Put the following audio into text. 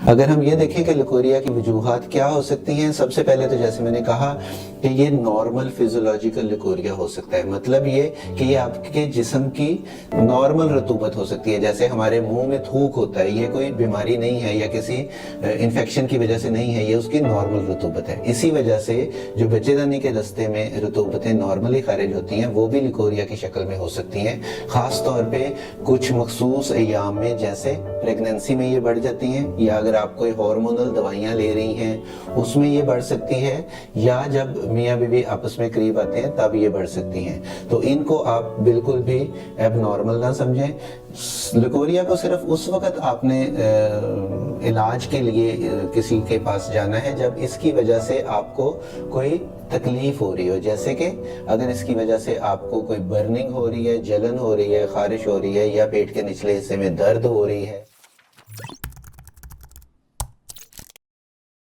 اگر ہم یہ دیکھیں کہ لیکوریا کی وجوہات کیا ہو سکتی ہیں، سب سے پہلے تو جیسے میں نے کہا کہ یہ نارمل فیزیولوجیکل لیکوریا ہو سکتا ہے، مطلب یہ کہ یہ آپ کے جسم کی نارمل رطوبت ہو سکتی ہے، جیسے ہمارے منہ میں تھوک ہوتا ہے، یہ کوئی بیماری نہیں ہے یا کسی انفیکشن کی وجہ سے نہیں ہے، یہ اس کی نارمل رطوبت ہے۔ اسی وجہ سے جو بچے دانی کے رستے میں رطوبتیں نارملی خارج ہوتی ہیں وہ بھی لیکوریا کی شکل میں ہو سکتی ہیں، خاص طور پہ کچھ مخصوص ایام میں، جیسے پریگننسی میں یہ بڑھ جاتی ہیں، یا اگر آپ کوئی ہارمونل دوائیاں لے رہی ہیں اس میں یہ بڑھ سکتی ہے، یا جب میاں بیوی آپس میں قریب آتے ہیں تب یہ بڑھ سکتی ہیں۔ تو ان کو آپ بالکل بھی ایب نارمل نہ سمجھیں۔ لیکوریا کو صرف اس وقت آپ نے علاج کے لیے کسی کے پاس جانا ہے جب اس کی وجہ سے آپ کو کوئی تکلیف ہو رہی ہو، جیسے کہ اگر اس کی وجہ سے آپ کو کوئی برننگ ہو رہی ہے، جلن ہو رہی ہے، خارش ہو رہی ہے، یا پیٹ کے نچلے حصے میں درد ہو رہی ہے۔